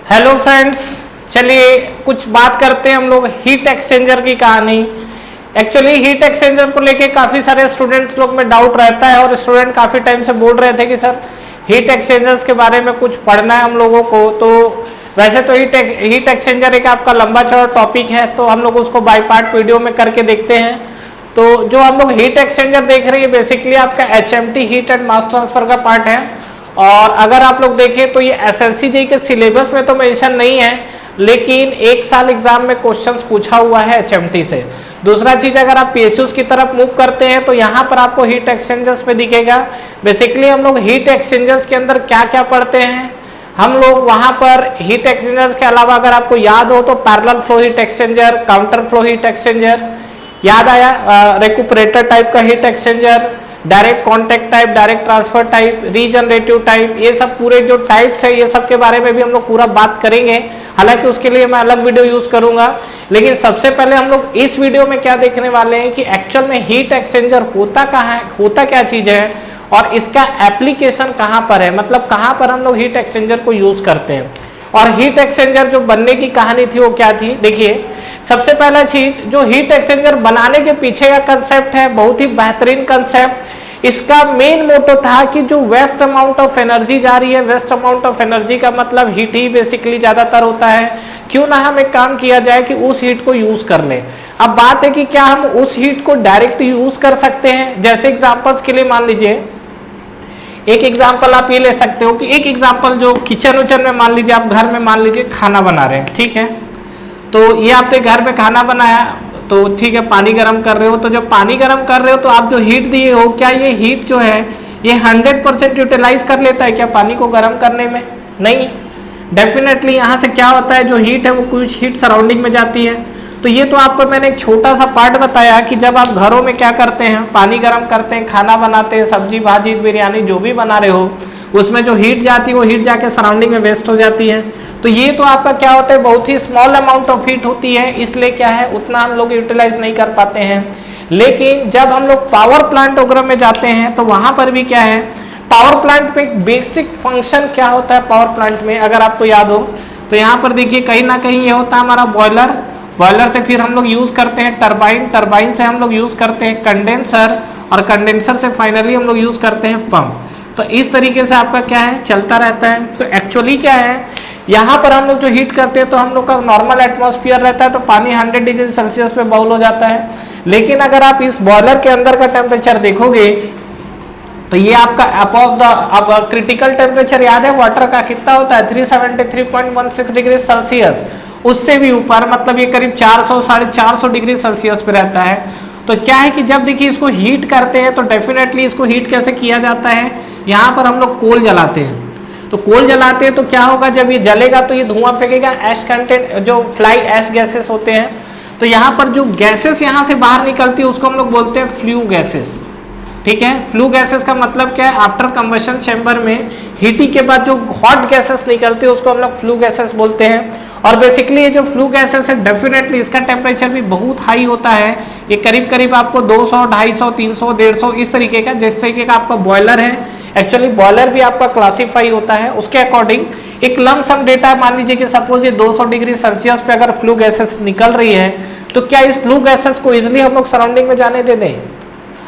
Hello friends, चलिए कुछ बात करते हैं हम लोग हीट एक्सचेंजर की कहानी। एक्चुअली हीट एक्सचेंजर को लेके काफ़ी सारे स्टूडेंट्स लोग में डाउट रहता है और स्टूडेंट काफ़ी टाइम से बोल रहे थे कि सर हीट एक्सचेंजर्स के बारे में कुछ पढ़ना है हम लोगों को। तो वैसे तो हीट एक्सचेंजर एक आपका लंबा चौड़ा टॉपिक है, तो हम लोग उसको बाय पार्ट वीडियो में करके देखते हैं। तो जो हम लोग हीट एक्सचेंजर देख रहे हैं बेसिकली आपका HMT heat and mass transfer का पार्ट है। और अगर आप लोग देखें तो ये SSC JEE के सिलेबस में तो मेंशन नहीं है, लेकिन एक साल एग्जाम में क्वेश्चंस पूछा हुआ है HMT से। दूसरा चीज, अगर आप PSUs की तरफ मूव करते हैं तो यहाँ पर आपको हीट एक्सचेंजर्स पे दिखेगा। बेसिकली हम लोग हीट एक्सचेंजर्स के अंदर क्या क्या पढ़ते हैं, हम लोग वहां पर हीट एक्सचेंजर्स के अलावा अगर आपको याद हो तो parallel flow heat exchanger, counter flow heat exchanger, याद आया, रेकुपरेटर टाइप का heat exchanger, direct contact type, direct transfer type, regenerative type, ये सब पूरे जो टाइप्स है ये सब के बारे में भी हम लोग पूरा बात करेंगे। हालांकि उसके लिए मैं अलग वीडियो यूज करूंगा, लेकिन सबसे पहले हम लोग इस वीडियो में क्या देखने वाले हैं कि एक्चुअल में हीट एक्सचेंजर होता कहाँ है, होता क्या चीज है और इसका एप्लीकेशन कहाँ पर है, मतलब कहाँ पर हम लोग हीट एक्सचेंजर को यूज करते हैं। और हीट एक्सचेंजर जो बनने की कहानी थी वो क्या थी, देखिए सबसे पहला चीज जो हीट एक्सचेंजर बनाने के पीछे का कंसेप्ट है, बहुत ही बेहतरीन कंसेप्ट। इसका मेन मोटो था कि जो वेस्ट अमाउंट ऑफ एनर्जी जा रही है, वेस्ट अमाउंट ऑफ एनर्जी का मतलब हीट ही बेसिकली ज्यादातर होता है, क्यों ना हम एक काम किया जाए कि उस हीट को यूज कर ले। अब बात है कि क्या हम उस हीट को डायरेक्ट यूज कर सकते हैं। जैसे एग्जांपल्स के लिए मान लीजिए, एक एग्जांपल आप ये ले सकते हो कि एक एग्जांपल जो किचन उचन में मान लीजिए आप घर में मान लीजिए खाना बना रहे हैं, ठीक है। तो ये आपने घर में खाना बनाया, तो ठीक है पानी गर्म कर रहे हो, तो जब पानी गर्म कर रहे हो तो आप जो हीट दिए हो, क्या ये हीट जो है ये 100% यूटिलाइज कर लेता है क्या पानी को गर्म करने में? नहीं, डेफिनेटली यहाँ से क्या होता है, जो हीट है वो कुछ हीट सराउंडिंग में जाती है। तो ये तो आपको मैंने एक छोटा सा पार्ट बताया कि जब आप घरों में क्या करते हैं, पानी गर्म करते हैं, खाना बनाते हैं, सब्जी भाजी बिरयानी जो भी बना रहे हो, उसमें जो हीट जाती है वो हीट जाके सराउंडिंग में वेस्ट हो जाती है। तो ये तो आपका क्या होता है, बहुत ही स्मॉल अमाउंट ऑफ हीट होती है, इसलिए क्या है उतना हम लोग यूटिलाइज नहीं कर पाते हैं। लेकिन जब हम लोग पावर प्लांट वगैरह में जाते हैं तो वहां पर भी क्या है, पावर प्लांट में एक बेसिक फंक्शन क्या होता है पावर प्लांट में, अगर आपको याद हो तो यहाँ पर देखिए कहीं ना कहीं ये होता है हमारा बॉयलर, बॉयलर से फिर हम लोग यूज करते हैं टरबाइन, टरबाइन से हम लोग यूज करते हैं कंडेंसर, और कंडेंसर से फाइनली हम लोग यूज करते हैं पंप। तो इस तरीके से आपका क्या है चलता रहता है। तो एक्चुअली क्या है, यहाँ पर हम लोग जो हीट करते हैं तो हम लोग का नॉर्मल एटमॉस्फेयर रहता है तो पानी 100 डिग्री सेल्सियस पे बाउल हो जाता है। लेकिन अगर आप इस बॉयलर के अंदर का टेम्परेचर देखोगे तो ये आपका अबव द, अब क्रिटिकल टेम्परेचर याद है वाटर का कितना होता है, 373.16 डिग्री सेल्सियस, उससे भी ऊपर, मतलब ये करीब 400 450 डिग्री सेल्सियस पे रहता है। तो क्या है कि जब देखिए इसको हीट करते हैं तो डेफिनेटली इसको हीट कैसे किया जाता है, यहाँ पर हम लोग कोल जलाते हैं। तो कोल जलाते हैं तो क्या होगा, जब ये जलेगा तो ये धुआं फेंकेगा, ऐश कंटेंट जो फ्लाई ऐश गैसेस होते हैं। तो यहाँ पर जो गैसेस यहाँ से बाहर निकलती है उसको हम लोग बोलते हैं फ्लू गैसेस, ठीक है। फ्लू गैसेस का मतलब क्या है, आफ्टर कंबशन चैम्बर में हीटिंग के बाद जो हॉट गैसेस निकलती है उसको हम लोग फ्लू गैसेस बोलते हैं। और बेसिकली ये जो फ्लू गैसेस है डेफिनेटली इसका टेम्परेचर भी बहुत हाई होता है, ये करीब करीब आपको 200 250 300 150 इस तरीके का, जिस तरीके का आपका बॉयलर है। एक्चुअली बॉयलर भी आपका क्लासीफाई होता है उसके अकॉर्डिंग, एक लम सम डेटा मान लीजिए कि सपोज ये 200 डिग्री सेल्सियस पे अगर फ्लू गैसेस निकल रही है तो क्या इस फ्लू गैसेस को इजिली हम लोग सराउंडिंग में जाने दे दें?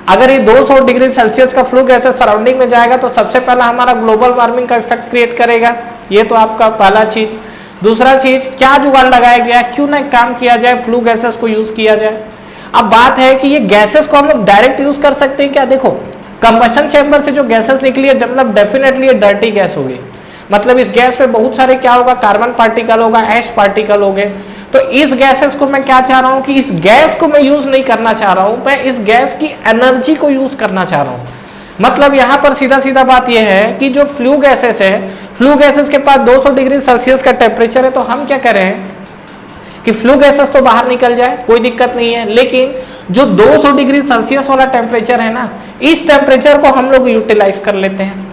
अगर ये 200 डिग्री सेल्सियस का फ्लू गैसेस सराउंडिंग में जाएगा तो सबसे पहला हमारा ग्लोबल वार्मिंग का इफेक्ट क्रिएट करेगा, ये तो आपका पहला चीज। दूसरा चीज, क्या जुगाड़ लगाया गया, क्यों ना काम किया जाए फ्लू गैसेस को यूज किया जाए। अब बात है कि ये गैसेस को हम लोग डायरेक्ट यूज कर सकते हैं क्या? देखो कंबशन चैम्बर से जो गैसेस निकली है मतलब डेफिनेटली ये डर्टी गैस होगी, मतलब इस गैस पे बहुत सारे क्या होगा, कार्बन पार्टिकल होगा, ऐश पार्टिकल होंगे। तो इस गैसेस को मैं क्या चाह रहा हूं कि इस गैस को मैं यूज नहीं करना चाह रहा हूं, मैं इस गैस की एनर्जी को यूज करना चाह रहा हूं। मतलब यहां पर सीधा सीधा बात यह है कि जो फ्लू गैसेस है, फ्लू गैसेस के पास 200 डिग्री सेल्सियस का टेम्परेचर है, तो हम क्या करें कि फ्लू गैसेस तो बाहर निकल जाए, कोई दिक्कत नहीं है, लेकिन जो 200 डिग्री सेल्सियस वाला टेम्परेचर है ना, इस टेम्परेचर को हम लोग यूटिलाइज कर लेते हैं।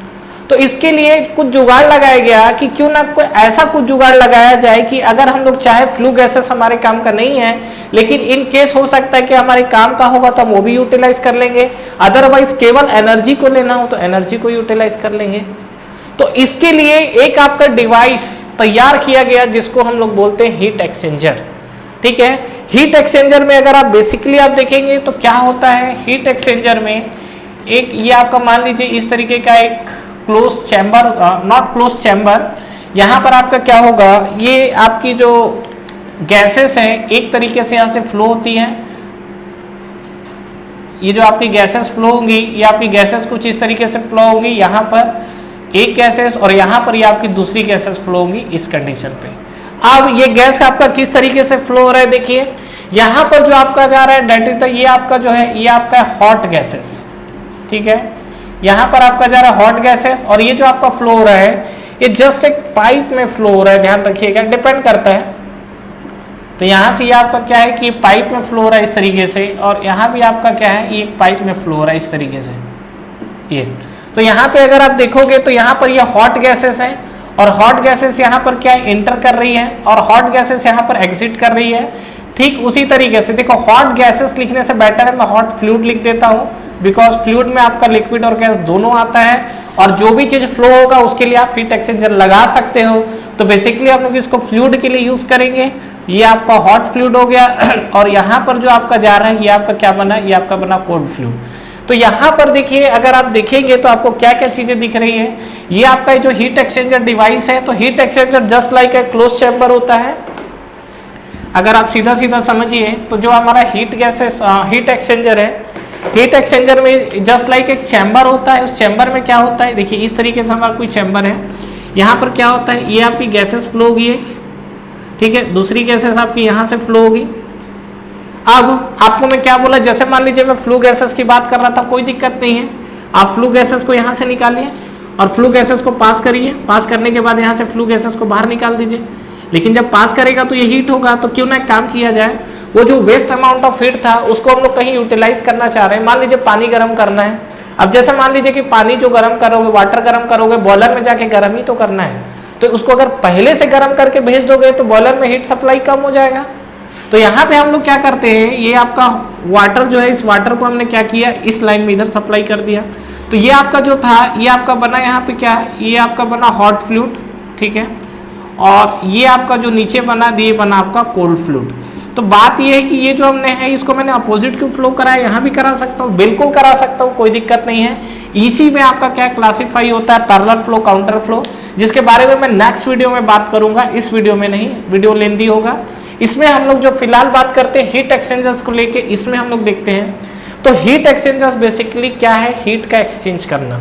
तो इसके लिए कुछ जुगाड़ लगाया गया कि क्यों ना कोई ऐसा कुछ जुगाड़ लगाया जाए कि अगर हम लोग चाहे फ्लू गैसेस हमारे काम का नहीं है, लेकिन इन केस हो सकता है कि हमारे काम का होगा तो हम वो भी यूटिलाइज कर लेंगे, अदरवाइज केवल एनर्जी को लेना हो तो एनर्जी को यूटिलाइज कर लेंगे। तो इसके लिए एक आपका डिवाइस तैयार किया गया जिसको हम लोग बोलते हैं हीट एक्सचेंजर। ठीक है, हीट एक्सचेंजर में अगर आप बेसिकली आप देखेंगे तो क्या होता है, हीट एक्सचेंजर में एक ये आपका मान लीजिए इस तरीके का एक close chamber, not close chamber, यहाँ पर आपका क्या होगा, ये आपकी जो गैसेस हैं एक तरीके से यहाँ से फ्लो होती हैं, ये जो आपकी गैसेस फ्लो होंगी, ये आपकी गैसेस कुछ इस तरीके से फ्लो होंगी, यहाँ पर एक गैसेस और यहाँ पर ये आपकी दूसरी गैसेस फ्लो होंगी इस कंडीशन पे। अब ये गैस आपका किस तरीके से फ्लो हो रहा है, देखिए यहाँ पर जो आपका जा रहा है डेट इज द, ये आपका जो है ये आपका हॉट गैसेस, ठीक है, यहाँ पर आपका जा रहा है हॉट गैसेस, और ये जो आपका फ्लो हो रहा है ये जस्ट एक पाइप में फ्लो हो रहा है, ध्यान रखिएगा, डिपेंड करता है। तो यहाँ से ये आपका क्या है कि पाइप में फ्लो हो रहा है इस तरीके से, और यहाँ भी आपका क्या है ये एक पाइप में फ्लो हो रहा है इस तरीके से ये। तो यहाँ पे अगर आप देखोगे तो यहाँ पर ये हॉट गैसेस है, और हॉट गैसेस यहाँ पर क्या है इंटर कर रही है, और हॉट गैसेस यहाँ पर एग्जिट कर रही है। ठीक उसी तरीके से देखो, हॉट गैसेस लिखने से बेटर है मैं हॉट फ्लूइड लिख देता हूँ, बिकॉज फ्लूइड में आपका लिक्विड और गैस दोनों आता है, और जो भी चीज फ्लो होगा उसके लिए आप हीट एक्सचेंजर लगा सकते हो। तो बेसिकली आप लोग इसको फ्लूइड के लिए यूज करेंगे, ये आपका हॉट फ्लूइड हो गया, और यहाँ पर जो आपका जा रहा है ये आपका क्या बना, ये आपका बना कोल्ड फ्लूइड। तो यहाँ पर देखिए अगर आप देखेंगे तो आपको क्या क्या चीजें दिख रही है, ये आपका जो हीट एक्सचेंजर डिवाइस है, तो heat exchanger just like a close chamber होता है। अगर आप सीधा सीधा समझिए तो जो हमारा हीट गैसेस हीट एक्सचेंजर है, हीट एक्सचेंजर में जस्ट लाइक एक चैम्बर होता है। उस चैम्बर में क्या होता है, देखिए इस तरीके से हमारा कोई चैम्बर है, यहाँ पर क्या होता है ये आपकी गैसेस फ्लो होगी एक, ठीक है, दूसरी गैसेस आपकी यहाँ से फ्लो होगी। अब आपको मैं क्या बोला, जैसे मान लीजिए मैं फ्लू गैसेस की बात कर रहा था, कोई दिक्कत नहीं है, आप फ्लू गैसेस को यहाँ से निकालिए और फ्लू गैसेस को पास करिए, पास करने के बाद यहाँ से फ्लू गैसेस को बाहर निकाल दीजिए। लेकिन जब पास करेगा तो ये हीट होगा, तो क्यों ना एक काम किया जाए, वो जो वेस्ट अमाउंट ऑफ हीट था उसको हम लोग कहीं यूटिलाइज करना चाह रहे हैं। मान लीजिए पानी गर्म करना है, अब जैसे मान लीजिए कि पानी जो गर्म करोगे, वाटर गर्म करोगे, बॉयलर में जाके गर्म ही तो करना है, तो उसको अगर पहले से गर्म करके भेज दोगे तो बॉयलर में हीट सप्लाई कम हो जाएगा। तो यहाँ पे हम लोग क्या करते हैं, ये आपका वाटर जो है, इस वाटर को हमने क्या किया, इस लाइन में इधर सप्लाई कर दिया। तो ये आपका जो था ये आपका बना यहाँ पे क्या, ये आपका बना हॉट फ्लूइड, ठीक है, और ये आपका जो नीचे बना ये बना आपका कोल्ड फ्लूइड। तो बात ये है कि ये जो हमने है इसको मैंने अपोजिट क्यों फ्लो कराया, यहाँ भी करा सकता हूँ, बिल्कुल करा सकता हूँ, कोई दिक्कत नहीं है। इसी में आपका क्या क्लासीफाई होता है पैरेलल फ्लो, काउंटर फ्लो, जिसके बारे में मैं नेक्स्ट वीडियो में बात करूंगा, इस वीडियो में नहीं, वीडियो लेंथी होगा। इसमें हम लोग जो फिलहाल बात करते हैं हीट एक्सचेंजर्स को लेके, इसमें हम लोग देखते हैं तो हीट एक्सचेंजर्स बेसिकली क्या है, हीट का एक्सचेंज करना।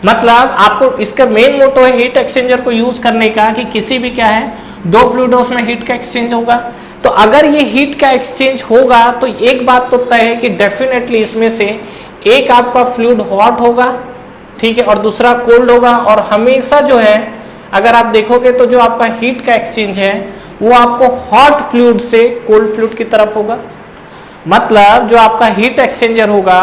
मतलब आपको इसका मेन मोटो है हीट एक्सचेंजर को यूज करने का कि किसी भी क्या है दो फ्लूइड्स में हीट का एक्सचेंज होगा। तो अगर ये हीट का एक्सचेंज होगा तो एक बात तो तय है कि डेफिनेटली इसमें से एक आपका फ्लूइड हॉट होगा, ठीक है, और दूसरा कोल्ड होगा। और हमेशा जो है अगर आप देखोगे तो जो आपका हीट का एक्सचेंज है वो आपको हॉट फ्लूइड से कोल्ड फ्लूइड की तरफ होगा। मतलब जो आपका हीट एक्सचेंजर होगा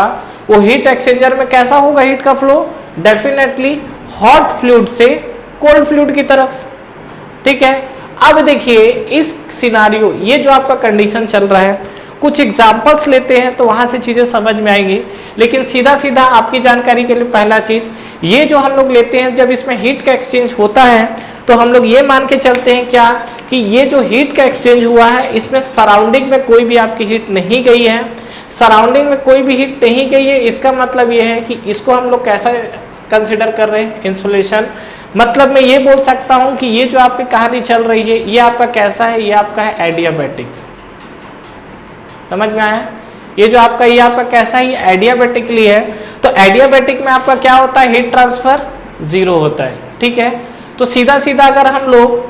वो हीट एक्सचेंजर में कैसा होगा हीट का फ्लो, डेफिनेटली हॉट फ्लूइड से कोल्ड फ्लूइड की तरफ, ठीक है। अब देखिए इस सिनारियो, ये जो आपका कंडीशन चल रहा है, कुछ एग्जांपल्स लेते हैं तो वहां से चीजें समझ में आएंगी। लेकिन सीधा सीधा आपकी जानकारी के लिए पहला चीज, ये जो हम लोग लेते हैं जब इसमें हीट का एक्सचेंज होता है तो हम लोग ये मान के चलते हैं क्या कि ये जो हीट का एक्सचेंज हुआ है इसमें सराउंडिंग में कोई भी आपकी हीट नहीं गई है, सराउंडिंग में कोई भी हीट नहीं गई है। इसका मतलब ये है कि इसको हम लोग कैसा कंसिडर कर रहे हैं, इंसुलेशन। मतलब मैं ये बोल सकता हूं कि ये जो आपकी कहानी चल रही है ये आपका कैसा है, ये आपका है एडियाबैटिक। समझ में आया, ये जो आपका ये आपका कैसा है, ये एडियाबैटिकली है। तो एडियाबैटिक में आपका क्या होता है, हीट ट्रांसफर जीरो होता है, ठीक है। तो सीधा सीधा अगर हम लोग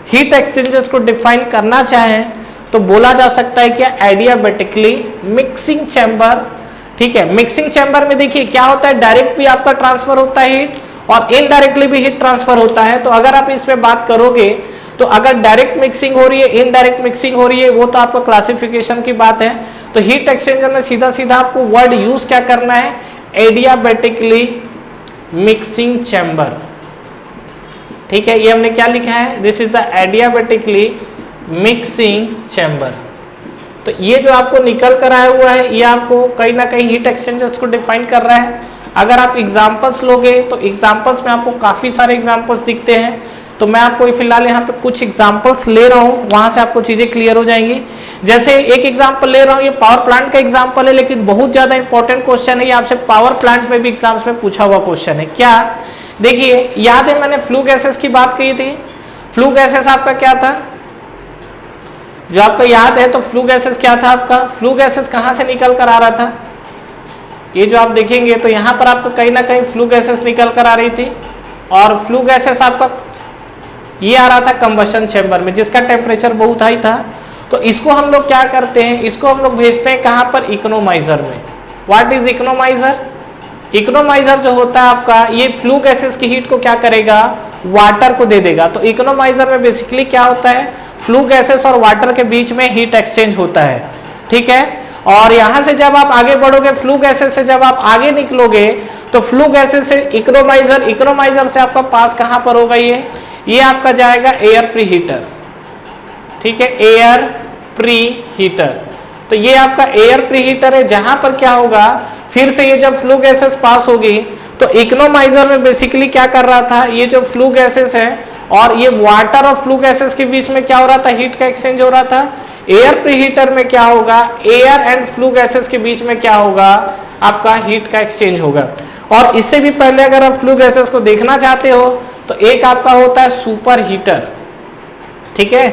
हीट एक्सचेंजर्स को डिफाइन करना चाहें तो बोला जा सकता है क्या, एडियाबैटिकली मिक्सिंग चैम्बर, ठीक है। मिक्सिंग चैम्बर में देखिए क्या होता है, डायरेक्ट भी आपका ट्रांसफर होता है हीट और इनडायरेक्टली भी हीट ट्रांसफर होता है। तो अगर आप इसमें बात करोगे तो अगर डायरेक्ट मिक्सिंग हो रही है, इनडायरेक्ट मिक्सिंग हो रही है, वो तो आपका क्लासिफिकेशन की बात है। तो हीट एक्सचेंजर में सीधा सीधा आपको वर्ड यूज क्या करना है, एडियाबैटिकली मिक्सिंग चैम्बर, ठीक है। ये हमने क्या लिखा है, this is the adiabatically mixing chamber. तो ये जो आपको निकल कर आया हुआ है ये आपको कहीं ना कहीं हीट एक्सचेंजर्स को डिफाइन कर रहा है। अगर आप एग्जांपल्स लोगे तो एग्जांपल्स में आपको काफी सारे एग्जांपल्स दिखते हैं। तो मैं आपको फिलहाल यहाँ पे कुछ एग्जांपल्स ले रहा हूँ, वहां से आपको चीजें क्लियर हो जाएंगी। जैसे एक एग्जांपल ले रहा हूँ, ये पावर प्लांट का एग्जांपल है, लेकिन बहुत ज्यादा इंपॉर्टेंट क्वेश्चन है, ये आपसे पावर प्लांट में भी एग्जाम्स में पूछा हुआ क्वेश्चन है। क्या, देखिए याद है मैंने फ्लू गैसेस की बात की थी। फ्लू गैसेस आपका क्या था, जो आपको याद है, तो फ्लू गैसेस क्या था आपका, फ्लू गैसेस कहां से निकल कर आ रहा था, ये जो आप देखेंगे तो यहां पर आपको कहीं ना कहीं फ्लू गैसेस निकल कर आ रही थी, और फ्लू गैसेस आपका ये आ रहा था कंबशन चेंबर में, जिसका टेम्परेचर बहुत हाई था। तो इसको हम लोग क्या करते हैं, इसको हम लोग भेजते हैं कहां पर, इकोनोमाइजर में। व्हाट इज इकोनोमाइजर, इकोनोमाइजर जो होता है आपका, ये फ्लू गैसेस की हीट को क्या करेगा, वाटर को दे देगा। तो इकोनोमाइजर में बेसिकली क्या होता है, फ्लू गैसेस और वाटर के बीच में हीट एक्सचेंज होता है, ठीक है। और यहां से जब आप आगे बढ़ोगे, फ्लू गैसेस से जब आप आगे निकलोगे, तो फ्लू गैसेस से इकोनोमाइजर, इकोनोमाइजर से आपका पास कहां पर होगा, ये आपका जाएगा एयर प्री हीटर, ठीक है, एयर प्री हीटर। तो ये आपका एयर प्री हीटर है, जहां पर क्या होगा, फिर से ये जब फ्लू गैसेस पास होगी, तो इकोनोमाइजर में बेसिकली क्या कर रहा था, ये जो फ्लू गैसेस है और ये वाटर और फ्लू गैसेस के बीच में क्या हो रहा था, हीट का एक्सचेंज हो रहा था। एयर प्री हीटर में क्या होगा, एयर एंड फ्लू गैसेस के बीच में क्या होगा, आपका हीट का एक्सचेंज होगा। और इससे भी पहले अगर आप फ्लू गैसेस को देखना चाहते हो, तो एक आपका होता है सुपर हीटर, ठीक है,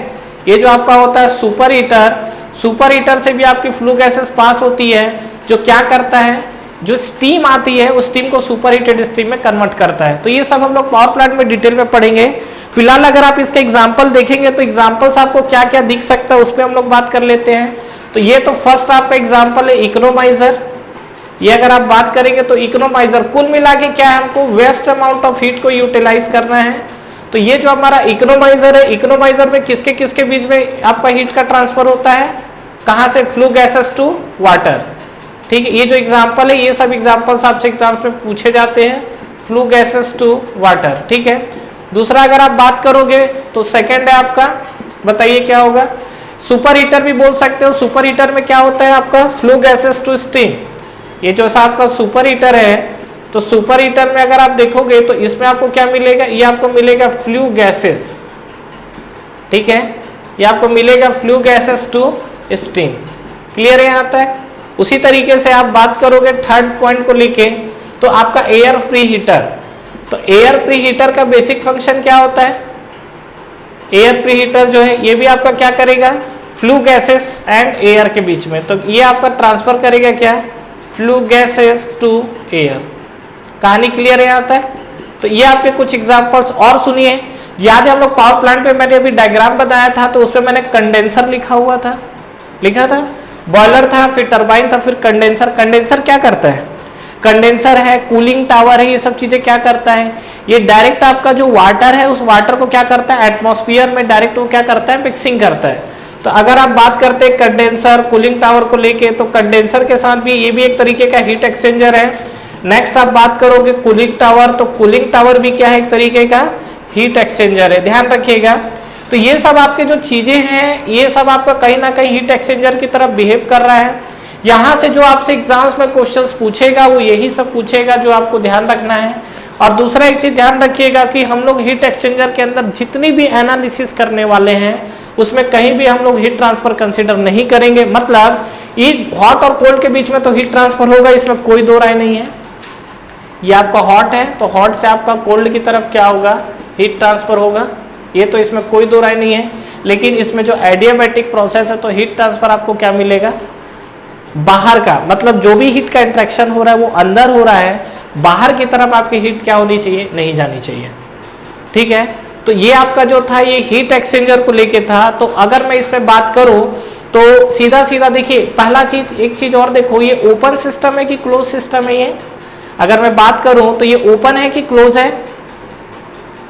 ये जो आपका होता है सुपर हीटर, सुपर हीटर से भी आपकी फ्लू गैसेस पास होती है, जो क्या करता है, जो स्टीम आती है उस स्टीम को सुपर हीटेड स्टीम में कन्वर्ट करता है। तो ये सब हम लोग पावर प्लांट में डिटेल में पढ़ेंगे। फिलहाल अगर आप इसके एग्जांपल देखेंगे तो एग्जांपल्स आपको क्या क्या दिख सकता है उस पर हम लोग बात कर लेते हैं। तो ये तो फर्स्ट आपका एग्जांपल है इकोनोमाइजर। ये अगर आप बात करेंगे तो इकोनोमाइजर कुल मिला के क्या है, हमको वेस्ट अमाउंट ऑफ हीट को यूटिलाइज करना है। तो ये जो हमारा इकोनोमाइजर है, इकोनोमाइजर में किसके किसके बीच में आपका हीट का ट्रांसफर होता है, कहां से, फ्लू गैसेस टू वाटर, ठीक है। ये जो एग्जांपल है, ये सब एग्जांपल्स आपसे एग्जाम्स में पूछे जाते हैं, फ्लू गैसेस टू वाटर, ठीक है। दूसरा अगर आप बात करोगे तो सेकंड है आपका, बताइए क्या होगा, सुपर हीटर भी बोल सकते हो। सुपर हीटर में क्या होता है आपका, फ्लू गैसेस टू स्टीम। ये जो सा आपका सुपर हीटर है, तो सुपर हीटर में अगर आप देखोगे तो इसमें आपको क्या मिलेगा, ये आपको मिलेगा फ्लू गैसेस, ठीक है, ये आपको मिलेगा flue gases to steam. Clear है यहाँ तक। उसी तरीके से आप बात करोगे थर्ड पॉइंट को लेके, तो आपका एयर फ्री हीटर। तो एयर प्री हीटर का बेसिक फंक्शन क्या होता है, एयर प्री हीटर जो है ये भी आपका क्या करेगा, फ्लू गैसेस एंड एयर के बीच में, तो ये आपका ट्रांसफर करेगा क्या, फ्लू गैसेस टू एयर। कहानी क्लियर है यहाँ तक। तो ये आपके कुछ एग्जांपल्स और सुनिए। याद है हम लोग पावर प्लांट पे मैंने अभी डायग्राम बताया था, तो उसमें मैंने कंडेंसर लिखा हुआ था, लिखा था, बॉयलर था, फिर टरबाइन था, फिर कंडेंसर। कंडेंसर क्या करता है, कंडेंसर है, कूलिंग टावर है, ये सब चीजें क्या करता है, ये डायरेक्ट आपका जो वाटर है उस वाटर को क्या करता है, एटमॉस्फेयर में डायरेक्ट वो क्या करता है, मिक्सिंग करता है। तो अगर आप बात करते हैं कंडेंसर कूलिंग टावर को लेके, तो कंडेंसर के साथ भी ये भी एक तरीके का हीट एक्सचेंजर है। नेक्स्ट आप बात करोगे कूलिंग टावर, तो कूलिंग टावर भी क्या है, एक तरीके का हीट एक्सचेंजर है, ध्यान रखिएगा। तो ये सब आपके जो चीजें हैं, ये सब आपका कहीं ना कहीं हीट एक्सचेंजर की तरफ बिहेव कर रहा है। यहाँ से जो आपसे एग्जाम्स में क्वेश्चंस पूछेगा वो यही सब पूछेगा जो आपको ध्यान रखना है। और दूसरा एक चीज ध्यान रखिएगा कि हम लोग हीट एक्सचेंजर के अंदर जितनी भी एनालिसिस करने वाले हैं उसमें कहीं भी हम लोग हीट ट्रांसफर कंसिडर नहीं करेंगे। मतलब ये हॉट और कोल्ड के बीच में तो हीट ट्रांसफर होगा, इसमें कोई दो राय नहीं है। ये आपका हॉट है तो हॉट से आपका कोल्ड की तरफ क्या होगा, हीट ट्रांसफर होगा, ये तो इसमें कोई दो राय नहीं है। लेकिन इसमें जो एडियाबैटिक प्रोसेस है तो हीट ट्रांसफर आपको क्या मिलेगा, बाहर का, मतलब जो भी हीट का इंट्रैक्शन हो रहा है वो अंदर हो रहा है, बाहर की तरफ आपकी हीट क्या होनी चाहिए, नहीं जानी चाहिए, ठीक है। तो ये आपका जो था ये हीट एक्सचेंजर को लेके था। तो अगर मैं इसमें बात करूं तो सीधा सीधा देखिए, पहला चीज, एक चीज और देखो, ये ओपन सिस्टम है कि क्लोज सिस्टम है। ये अगर मैं बात करूं तो ये ओपन है कि क्लोज है,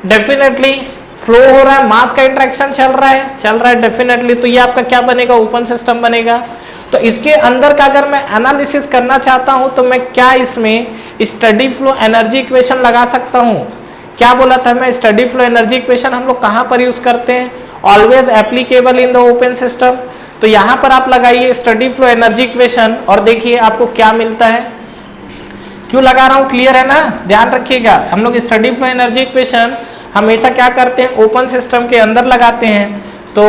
डेफिनेटली फ्लो हो रहा है, मास का इंट्रैक्शन चल रहा है डेफिनेटली, तो ये आपका क्या बनेगा, ओपन सिस्टम बनेगा। तो इसके अंदर का अगर मैं एनालिसिस करना चाहता हूं तो मैं क्या इसमें स्टडी फ्लो एनर्जी इक्वेशन लगा सकता हूं। क्या बोला था मैं, स्टडी फ्लो एनर्जी इक्वेशन हम लोग कहां पर यूज करते हैं, always applicable in the open system. तो यहां पर आप लगाइए स्टडी फ्लो एनर्जी इक्वेशन और देखिए आपको क्या मिलता है। क्यों लगा रहा हूं, क्लियर है ना, ध्यान रखिएगा। हम लोग स्टडी फ्लो एनर्जी इक्वेशन हमेशा क्या करते हैं, ओपन सिस्टम के अंदर लगाते हैं। तो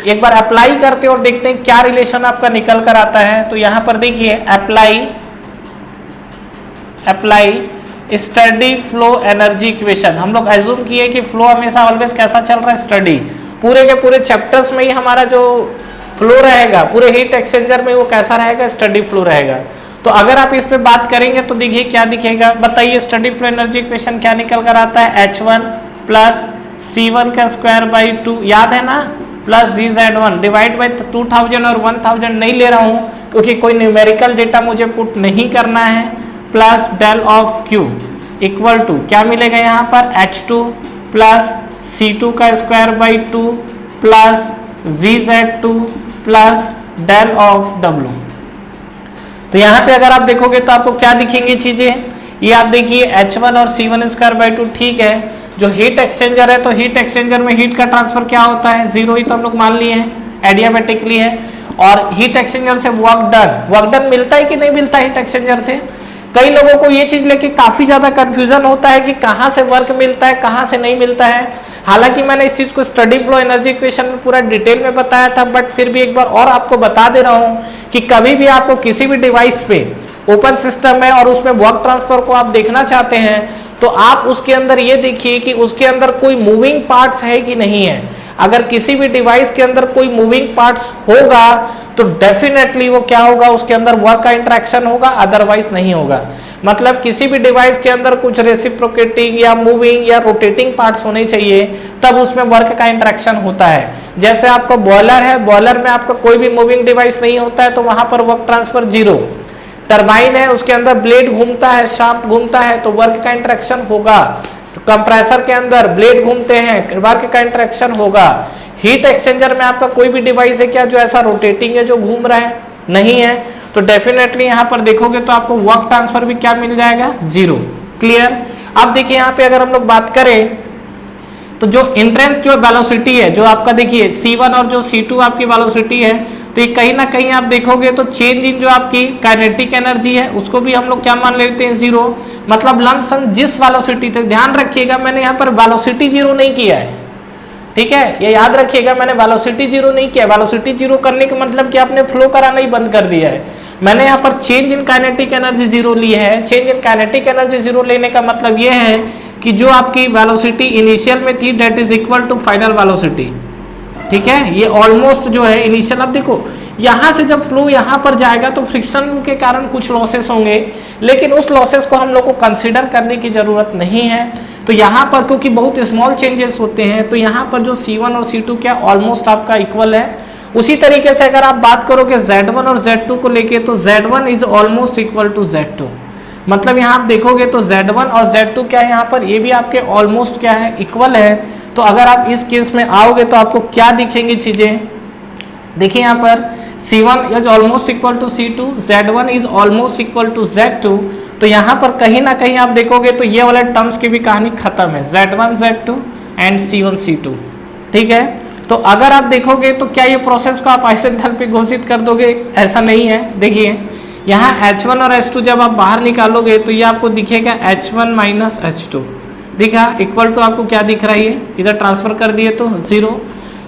एक बार अप्लाई करते हैं और देखते हैं क्या रिलेशन आपका निकल कर आता है। तो यहां पर देखिए apply steady flow energy equation, हम लोग एज्यूम किए कि फ्लो हमेशा ऑलवेज कैसा चल रहा है, स्टडी। पूरे के पूरे चैप्टर्स में ही हमारा जो फ्लो रहेगा पूरे हीट एक्सचेंजर में वो कैसा रहेगा, स्टडी फ्लो रहेगा। तो अगर आप इस पे बात करेंगे तो देखिए क्या दिखेगा, बताइए स्टडी फ्लो एनर्जी इक्वेशन क्या निकल कर आता है, H1 प्लस C1 का स्क्वायर बाई 2, याद है ना, प्लस GZ1 डिवाइड बाई 2000 और 1000 नहीं ले रहा हूं क्योंकि कोई न्यूमेरिकल डेटा मुझे पुट नहीं करना है, plus del of Q equal to क्या मिलेगा यहाँ पर H2 प्लस C2 का square by 2 plus GZ2 plus del of W। तो यहाँ पे अगर आप देखोगे तो आपको क्या दिखेंगी चीजें, ये आप देखिए H1 और C1 स्क्वायर बाई 2, ठीक है। जो हीट एक्सचेंजर है तो हीट एक्सचेंजर में हीट का ट्रांसफर क्या होता है, जीरो ही तो हम लोग मान लिए हैं, एडियाबेटिकली है। और हीट एक्सचेंजर से वर्क डन मिलता है कि नहीं मिलता हीट एक्सचेंजर से। कई लोगों को ये चीज लेके काफी ज्यादा कंफ्यूजन होता है कि कहाँ से वर्क मिलता है कहाँ से नहीं मिलता है। हालांकि मैंने इस चीज को स्टडी फ्लो एनर्जी इक्वेशन में पूरा डिटेल में बताया था, बट फिर भी एक बार और आपको बता दे रहा हूं कि कभी भी आपको किसी भी डिवाइस पे ओपन सिस्टम है और उसमें वर्क ट्रांसफर को आप देखना चाहते हैं तो आप उसके अंदर ये देखिए कि उसके अंदर कोई मूविंग पार्ट्स है कि नहीं है। अगर किसी भी डिवाइस के अंदर कोई मूविंग पार्ट्स होगा तो डेफिनेटली वो क्या होगा, उसके अंदर वर्क का इंटरेक्शन होगा, अदरवाइज नहीं होगा। मतलब किसी भी डिवाइस के अंदर कुछ रेसिप्रोकेटिंग या मूविंग या रोटेटिंग पार्ट्स होने चाहिए, तब उसमें वर्क का इंटरेक्शन होता है। जैसे आपका बॉयलर है, बॉयलर में आपका कोई भी मूविंग डिवाइस नहीं होता है तो वहां पर वर्क ट्रांसफर जीरो। टरबाइन है, उसके अंदर ब्लेड घूमता है, शाफ्ट घूमता है तो वर्क का इंटरेक्शन होगा। कंप्रेसर के अंदर ब्लेड घूमते हैं, वर्क का इंटरेक्शन होगा। हीट एक्सचेंजर में आपका कोई भी डिवाइस है क्या जो ऐसा रोटेटिंग है, जो घूम रहा है, नहीं है, तो डेफिनेटली यहां पर देखोगे तो आपको वर्क ट्रांसफर भी क्या मिल जाएगा, जीरो। क्लियर। अब देखिए यहां पे अगर हम लोग बात करें तो जो इंट्रेंस जो वेलोसिटी है, जो आपका देखिए C1 और जो C2 आपकी वेलोसिटी है, तो ये कहीं ना कहीं आप देखोगे तो चेंज इन जो आपकी काइनेटिक एनर्जी है उसको भी हम लोग क्या मान लेते हैं, जीरो। मतलब लमसम जिस वेलोसिटी तक, ध्यान रखिएगा मैंने यहाँ पर वेलोसिटी जीरो नहीं किया है, ठीक है, ये याद रखिएगा, मैंने वेलोसिटी जीरो नहीं किया। वेलोसिटी जीरो करने का मतलब कि आपने फ्लो कराना ही बंद कर दिया है। मैंने यहाँ पर change in kinetic energy zero ली है। Change in kinetic energy zero लेने का मतलब ये है कि जो आपकी वेलोसिटी इनिशियल में थी that is equal to final velocity, ठीक है। ये ऑलमोस्ट जो है इनिशियल, अब देखो यहां से जब फ्लो यहां पर जाएगा तो फ्रिक्शन के कारण कुछ लॉसेस होंगे, लेकिन उस लॉसेस को हम लोग को कंसीडर करने की जरूरत नहीं है। तो यहां पर क्योंकि बहुत स्मॉल चेंजेस होते हैं तो यहां पर जो C1 और C2 क्या ऑलमोस्ट आपका इक्वल है। उसी तरीके से अगर आप बात करोगे Z1 और Z2 को लेके तो Z1 is almost equal to Z2। मतलब यहाँ आप देखोगे तो Z1 और Z2 क्या है, यहाँ पर ये भी आपके ऑलमोस्ट क्या है, इक्वल है। तो अगर आप इस केस में आओगे तो आपको क्या दिखेंगी चीजें, देखिए यहाँ पर C1 is almost equal to C2, Z1 is almost equal to Z2। तो यहाँ पर कहीं ना कहीं आप देखोगे तो ये वाले टर्म्स की भी कहानी खत्म है, Z1 Z2 and C1 C2, ठीक है। तो अगर आप देखोगे तो क्या ये प्रोसेस को आप आइसेंथैल्पी घोषित कर दोगे, ऐसा नहीं है। देखिए यहाँ H1 और H2 जब आप बाहर निकालोगे तो ये आपको दिखेगा H1 माइनस H2, दिखा, इक्वल टू आपको क्या दिख रहा है, इधर ट्रांसफर कर दिए तो जीरो।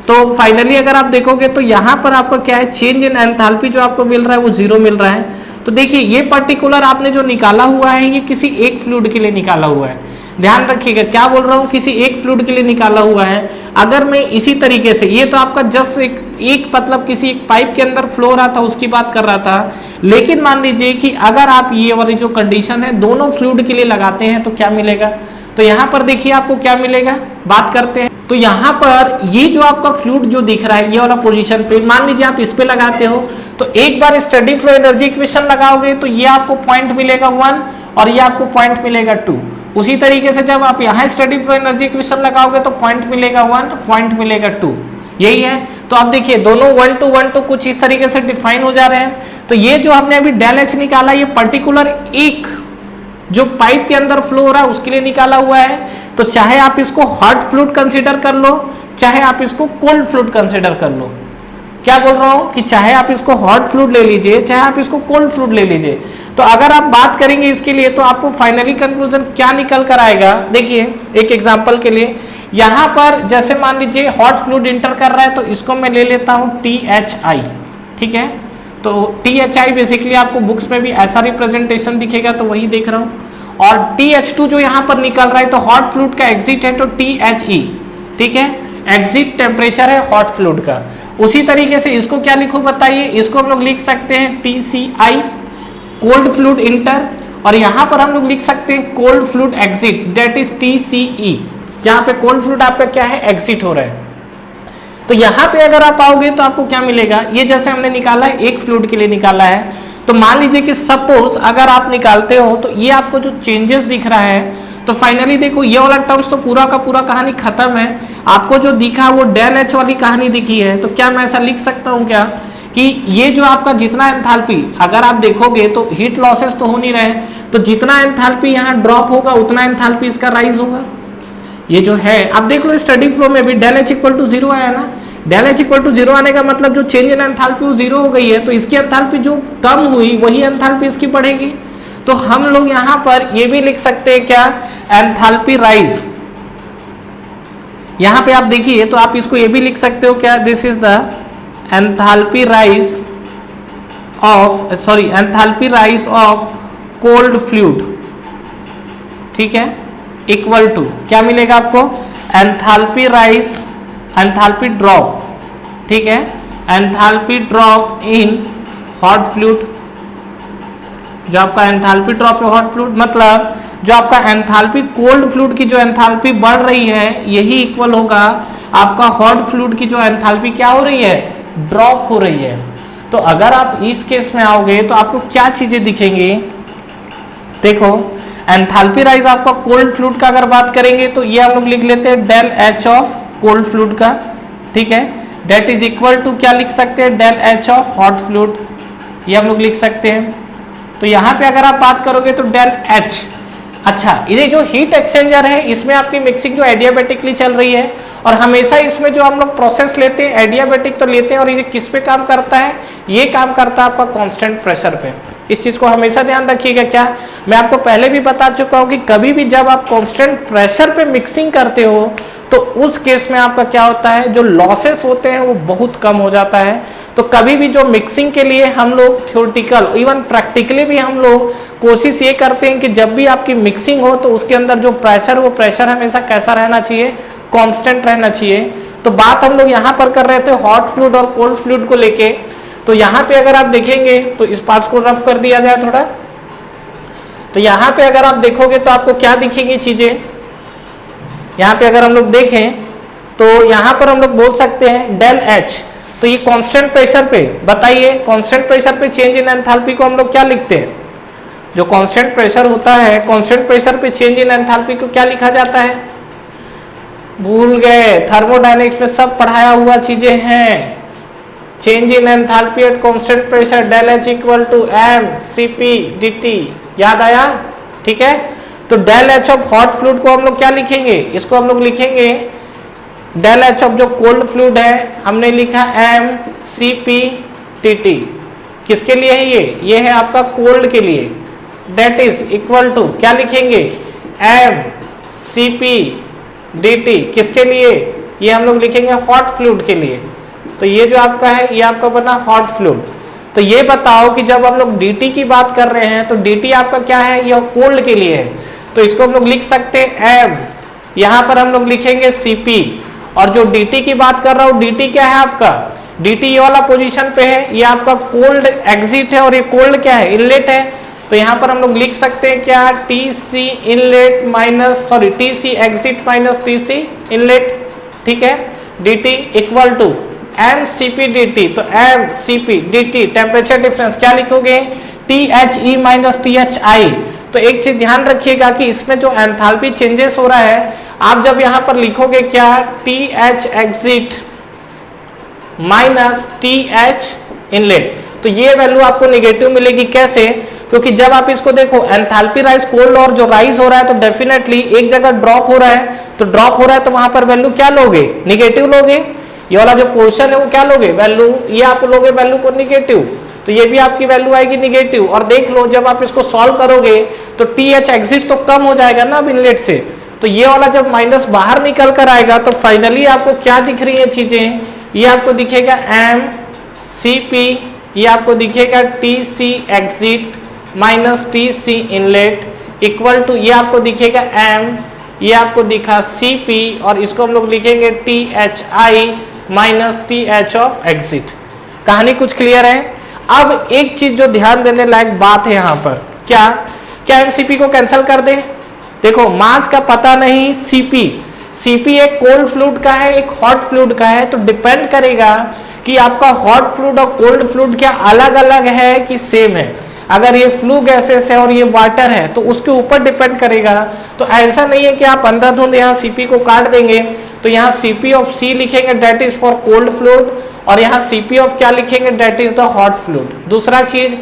तो फाइनली अगर आप देखोगे तो यहाँ पर आपका क्या है, चेंज इन एंथैल्पी जो आपको मिल रहा है वो जीरो मिल रहा है। तो देखिए ये पर्टिकुलर आपने जो निकाला हुआ है ये किसी एक फ्लूइड के लिए निकाला हुआ है, ध्यान रखिएगा क्या बोल रहा हूँ, किसी एक फ्लूइड के लिए निकाला हुआ है। अगर मैं इसी तरीके से, ये तो आपका जस्ट एक मतलब किसी एक पाइप के अंदर फ्लो हो रहा था उसकी बात कर रहा था, लेकिन मान लीजिए कि अगर आप ये वाली जो कंडीशन है दोनों फ्लूइड के लिए लगाते हैं तो क्या मिलेगा। तो यहाँ पर देखिए आपको क्या मिलेगा, बात करते हैं। तो यहाँ पर ये जो आपका फ्लूइड जो दिख रहा है ये वाला पोजीशन पे, मान लीजिए आप इस पे लगाते हो तो एक बार स्टडी फ्लो एनर्जी इक्वेशन लगाओगे तो ये आपको पॉइंट मिलेगा 1 और ये आपको पॉइंट मिलेगा 2। उसी तरीके से जब आप यहाँ स्टडी फ्लो एनर्जी इक्वेशन लगाओगे तो पॉइंट मिलेगा 1, पॉइंट मिलेगा 2, यही है। तो आप देखिए दोनों 1 to 1 to कुछ इस तरीके से डिफाइन हो जा रहे हैं। तो ये जो हमने अभी डेल एच निकाला ये पर्टिकुलर एक जो पाइप के अंदर फ्लो हो रहा है उसके लिए निकाला हुआ है। तो चाहे आप इसको हॉट फ्लूइड कंसीडर कर लो, चाहे आप इसको कोल्ड फ्लूइड कंसीडर कर लो। क्या बोल रहा हूं कि चाहे आप इसको हॉट फ्लूइड ले लीजिए, चाहे आप इसको कोल्ड फ्लूइड ले लीजिए। तो अगर आप बात करेंगे इसके लिए तो आपको फाइनली कंक्लूजन क्या निकल कर आएगा, देखिए एक एग्जांपल के लिए यहां पर जैसे मान लीजिए हॉट फ्लूइड इंटर कर रहा है तो इसको मैं ले लेता हूं THI, ठीक है। तो THI बेसिकली आपको बुक्स में भी ऐसा रिप्रेजेंटेशन दिखेगा, तो वही देख रहा हूं। और TH2 जो यहां पर निकल रहा है तो हॉट फ्लूइड का एग्जिट है तो THE, ठीक है, एग्जिट टेम्परेचर है हॉट फ्लूइड का। उसी तरीके से इसको क्या लिखो बताइए, इसको हम लोग लिख सकते हैं TCI कोल्ड फ्लूइड इंटर, और यहां पर हम लोग लिख सकते हैं cold fluid exit that is TCE, जहां पे कोल्ड फ्लूइड आपका क्या है एग्जिट हो रहा है। तो यहां पे अगर आप आओगे तो आपको क्या मिलेगा, ये जैसे हमने निकाला है एक फ्लूइड के लिए निकाला है, तो मान लीजिए कि सपोज अगर आप निकालते हो तो ये आपको जो चेंजेस दिख रहा है, तो फाइनली देखो ये वाला टर्म्स तो पूरा का पूरा कहानी खत्म है, आपको जो दिखा वो डेल एच वाली कहानी दिखी है। तो क्या मैं ऐसा लिख सकता हूं क्या कि ये जो आपका जितना एंथैल्पी, अगर आप देखोगे तो हीट लॉसेस तो हो नहीं रहे, तो जितना एंथैल्पी यहाँ ड्रॉप होगा उतना एंथैल्पी इसका राइज होगा। ये जो है आप देख लो स्टडी फ्लो में भी डेल एच इक्वल टू 0 आया ना, डेल एच इक्वल टू 0 आने का मतलब जो चेंज इन एंथैल्पी वो 0 हो गई है, तो इसकी एंथैल्पी जो कम हुई वही एंथैल्पी इसकी बढ़ेगी। तो हम लोग यहां पर ये भी लिख सकते हैं क्या, एंथैल्पी राइज। यहां पे आप देखिए तो आप इसको ये भी लिख सकते हो क्या, this is the enthalpy rise of, sorry enthalpy rise of cold fluid, ठीक है, इक्वल टू क्या मिलेगा आपको, एंथैल्पी राइज, एंथैल्पी ड्रॉप, ठीक है, enthalpy drop in hot fluid. जो आपका एंथैल्पी ड्रॉप है हॉट फ्लूइड, मतलब जो आपका एंथैल्पी कोल्ड फ्लूइड की जो एंथैल्पी बढ़ रही है यही इक्वल होगा आपका हॉट फ्लूइड की जो एंथैल्पी क्या हो रही है, ड्रॉप हो रही है। तो अगर आप इस केस में आओगे तो आपको क्या चीजें दिखेंगी, देखो एंथैल्पी राइज आपका कोल्ड फ्लूइड का अगर बात करेंगे तो ये हम लोग लिख लेते हैं del H of cold fluid का, ठीक है, डेट इज इक्वल टू क्या लिख सकते हैं, del H of hot fluid, ये हम लोग लिख सकते हैं। तो यहां पे अगर आप बात करोगे तो डेल एच, अच्छा ये जो हीट एक्सचेंजर है इसमें आपकी मिक्सिंग जो एडियाबेटिकली चल रही है, और हमेशा इसमें जो हम लोग प्रोसेस लेते हैं एडियाबेटिक तो लेते हैं, और ये किस पे काम करता है, ये काम करता है आपका कांस्टेंट प्रेशर पे। इस चीज को हमेशा ध्यान रखिएगा। क्या मैं आपको पहले भी बता चुका हूं कि कभी भी जब आप कांस्टेंट प्रेशर पे मिक्सिंग करते हो तो उस केस में आपका क्या होता है, जो लॉसेस होते हैं वो बहुत कम हो जाता है। तो कभी भी जो मिक्सिंग के लिए हम लोग थ्योरेटिकल इवन प्रैक्टिकली भी हम लोग कोशिश ये करते हैं कि जब भी आपकी मिक्सिंग हो तो उसके अंदर जो प्रेशर, वो प्रेशर हमेशा कैसा रहना चाहिए, कांस्टेंट रहना चाहिए। तो बात हम लोग यहाँ पर कर रहे थे हॉट फ्लूइड और कोल्ड फ्लूइड को लेके। तो यहाँ पे अगर आप देखेंगे तो इस पार्ट को रफ कर दिया जाए थोड़ा, तो यहाँ पे अगर आप देखोगे तो आपको क्या दिखेंगी चीजें, यहाँ पे अगर हम लोग देखें तो यहाँ पर हम लोग बोल सकते हैं डेल एच, तो ये कांस्टेंट प्रेशर पे, बताइए कांस्टेंट प्रेशर पे चेंज इन एंथैल्पी को हम लोग क्या लिखते हैं, जो कांस्टेंट प्रेशर होता है कांस्टेंट प्रेशर पे चेंज इन एंथैल्पी को क्या लिखा जाता है, भूल गए, थर्मोडायनेमिक्स में सब पढ़ाया हुआ चीजें हैं। Change in enthalpy at constant pressure del H equal to M CP DT, याद आया, ठीक है। तो del H of hot fluid को हम लोग क्या लिखेंगे, इसको हम लोग लिखेंगे डेल एच ऑफ जो कोल्ड फ्लूइड है हमने लिखा एम सीपी टीटी, किसके लिए है ये है आपका कोल्ड के लिए, डेट इज इक्वल टू क्या लिखेंगे, एम सीपी dt, किसके लिए, ये हम लोग लिखेंगे हॉट फ्लूइड के लिए। तो ये जो आपका है ये आपका बना हॉट फ्लूइड। तो ये बताओ कि जब हम लोग dt की बात कर रहे हैं तो dt आपका क्या है, यह कोल्ड के लिए है, तो इसको हम लोग लिख सकते हैं m, यहां पर हम लोग लिखेंगे cp, और जो dt की बात कर रहा हूं dt क्या है आपका, dt ये वाला पोजीशन पे है, ये आपका कोल्ड एग्जिट है और ये कोल्ड क्या है, इनलेट है। तो यहाँ पर हम लोग लिख सकते हैं क्या, TC inlet minus, sorry TC exit minus TC inlet, ठीक है, dt equal to mCp dt। तो mCp dt टेम्परेचर डिफरेंस क्या लिखोगे, THE माइनस THI। तो एक चीज ध्यान रखिएगा कि इसमें जो एंथैल्पी चेंजेस हो रहा है, आप जब यहाँ पर लिखोगे क्या, TH exit minus TH inlet, तो ये वैल्यू आपको नेगेटिव मिलेगी। कैसे, क्योंकि जब आप इसको देखो एंथैल्पी राइज कोल्ड और जो राइज हो रहा है तो डेफिनेटली एक जगह ड्रॉप हो रहा है, तो ड्रॉप हो रहा है तो वहां पर वैल्यू क्या लोगे, निगेटिव लोगे। ये वाला जो पोर्शन है वो क्या लोगे, वैल्यू, ये आप लोगे वैल्यू को निगेटिव, तो ये भी आपकी वैल्यू आएगी निगेटिव। और देख लो जब आप इसको सॉल्व करोगे तो TH एग्जिट तो कम हो जाएगा ना अब इनलेट से, तो ये वाला जब माइनस बाहर निकल कर आएगा तो फाइनली आपको क्या दिख रही है चीजें, ये आपको दिखेगा MCP, ये आपको दिखेगा TC exit minus TC inlet equal to ये आपको दिखेगा M, ये आपको दिखा CP और इसको हम लोग लिखेंगे THI minus TH of exit. कहानी कुछ क्लियर है। अब एक चीज जो ध्यान देने लायक बात है यहाँ पर, क्या क्या MCP को कैंसिल कर दे? देखो मास का पता नहीं, CP एक कोल्ड फ्लूइड का है, एक हॉट फ्लूइड का है, तो डिपेंड करेगा कि आपका हॉट फ्लूइड और कोल्ड फ्लूइड क्या अलग अलग है कि सेम है। अगर ये फ्लू गैसेस है और ये वाटर है तो उसके ऊपर डिपेंड करेगा। तो ऐसा नहीं है कि आप अंधाधुंध यहाँ CP को काट देंगे, तो यहाँ CP ऑफ C लिखेंगे that is for cold fluid और यहाँ CP ऑफ क्या लिखेंगे that is the hot fluid. दूसरा चीज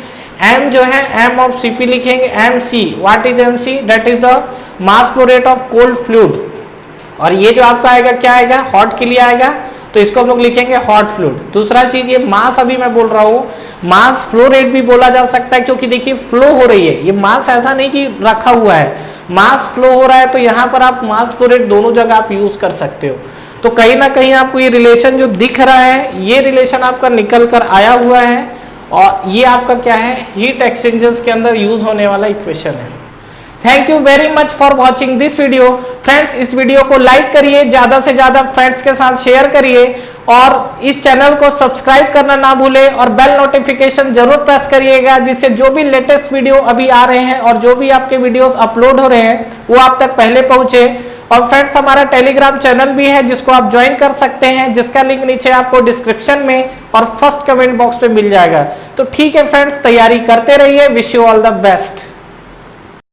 M जो है M ऑफ CP लिखेंगे MC, what is MC, that is the mass flow rate of cold fluid और ये जो आपका आएगा क्या आएगा, हॉट के लिए आएगा, तो इसको हम लोग लिखेंगे हॉट फ्लूइड। दूसरा चीज ये मास, अभी मैं बोल रहा हूँ मास फ्लो रेट भी बोला जा सकता है क्योंकि देखिए फ्लो हो रही है, ये मास ऐसा नहीं कि रखा हुआ है, मास फ्लो हो रहा है, तो यहाँ पर आप मास फ्लो रेट दोनों जगह आप यूज कर सकते हो। तो कहीं ना कहीं आपको ये रिलेशन जो दिख रहा है, ये रिलेशन आपका निकल कर आया हुआ है और ये आपका क्या है, हीट एक्सचेंजर्स के अंदर यूज होने वाला इक्वेशन है। Thank you very much for watching this video. Friends इस वीडियो को लाइक करिए, ज्यादा से ज्यादा फ्रेंड्स के साथ शेयर करिए और इस चैनल को सब्सक्राइब करना ना भूलें और बेल नोटिफिकेशन जरूर प्रेस करिएगा, जिससे जो भी लेटेस्ट वीडियो अभी आ रहे हैं और जो भी आपके वीडियोस अपलोड हो रहे हैं वो आप तक पहले पहुंचे। और फ्रेंड्स हमारा टेलीग्राम चैनल भी है जिसको आप ज्वाइन कर सकते हैं, जिसका लिंक नीचे आपको डिस्क्रिप्शन में और फर्स्ट कमेंट बॉक्स पे मिल जाएगा। तो ठीक है फ्रेंड्स, तैयारी करते रहिए। Wish you all the best.